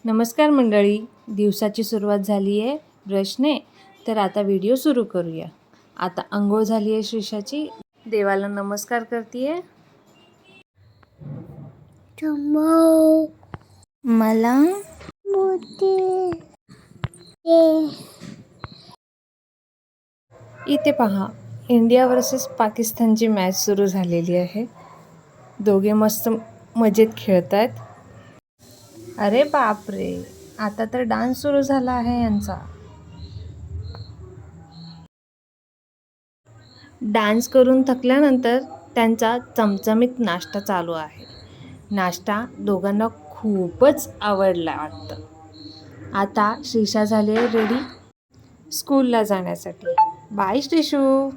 नमस्कार मंडळी, दिवसाची सुरुवात झाली आहे ब्रशने. तर आता व्हिडिओ सुरू करूया. आता अंघोळ झाली आहे श्रीषाची. देवाला नमस्कार करतीये. मला इथे पहा, इंडिया वर्सेस पाकिस्तानची मॅच सुरू झालेली आहे. दोघे मस्त मजेत खेळत आहेत. अरे बापरे, आता तर डान्स सुरू झाला आहे यांचा. डान्स करून थकल्यानंतर त्यांचा चमचमीत नाश्ता चालू आहे. नाश्ता दोघांना खूपच आवडला वाटतं. आता श्रीषा झाली आहे रेडी स्कूलला जाण्यासाठी. बाय श्रीशू.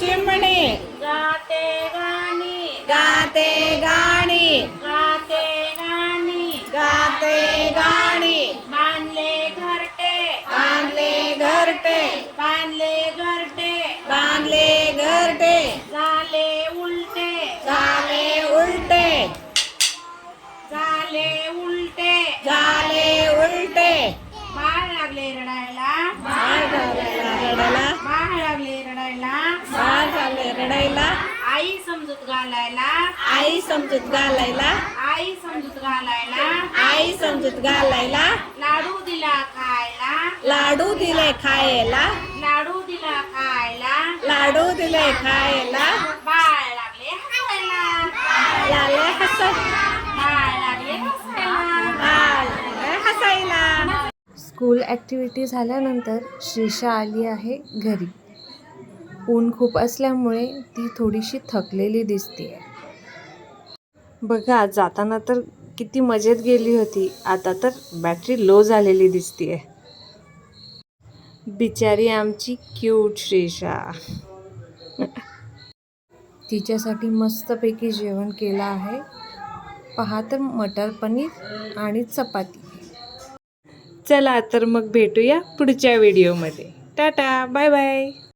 चिमणे गाते गाणी गाते गाणी गाते गाणी गाते गाणी बांधले घरटे बांधले घरटे बांधले घरटे बांधले घरटे झाले उलटे झाले उलटे झाले उलटे झाले उलटे बाळ लागले रडायला बाळ झालेला रडायला बाळ लागले रडायला बाळ झाले रडायला आई समजूत घालायला आई समजूत घालायला आई समजूत घालायला आई समजूत घालायला लाडू दिला खायला लाडू दिले खायला लाडू दिला खायला लाडू दिले खायला बाळ लागले हसायला लाले बाळ लागले हसायला लागले हसायला. स्कूल ॲक्टिव्हिटी झाल्यानंतर श्रीषा आली आहे घरी. ऊन खूप असल्यामुळे ती थोडीशी थकलेली दिसते. बघा, जाताना तर किती मजेत गेली होती, आता तर बॅटरी लो झालेली दिसते. बिचारी आमची क्यूट श्रीषा. तिच्यासाठी मस्तपैकी जेवण केलं आहे. पहा तर, मटर पनीर आणि चपाती. चला तर मग भेटूया पुढच्या व्हिडिओमध्ये. टाटा, बाय बाय.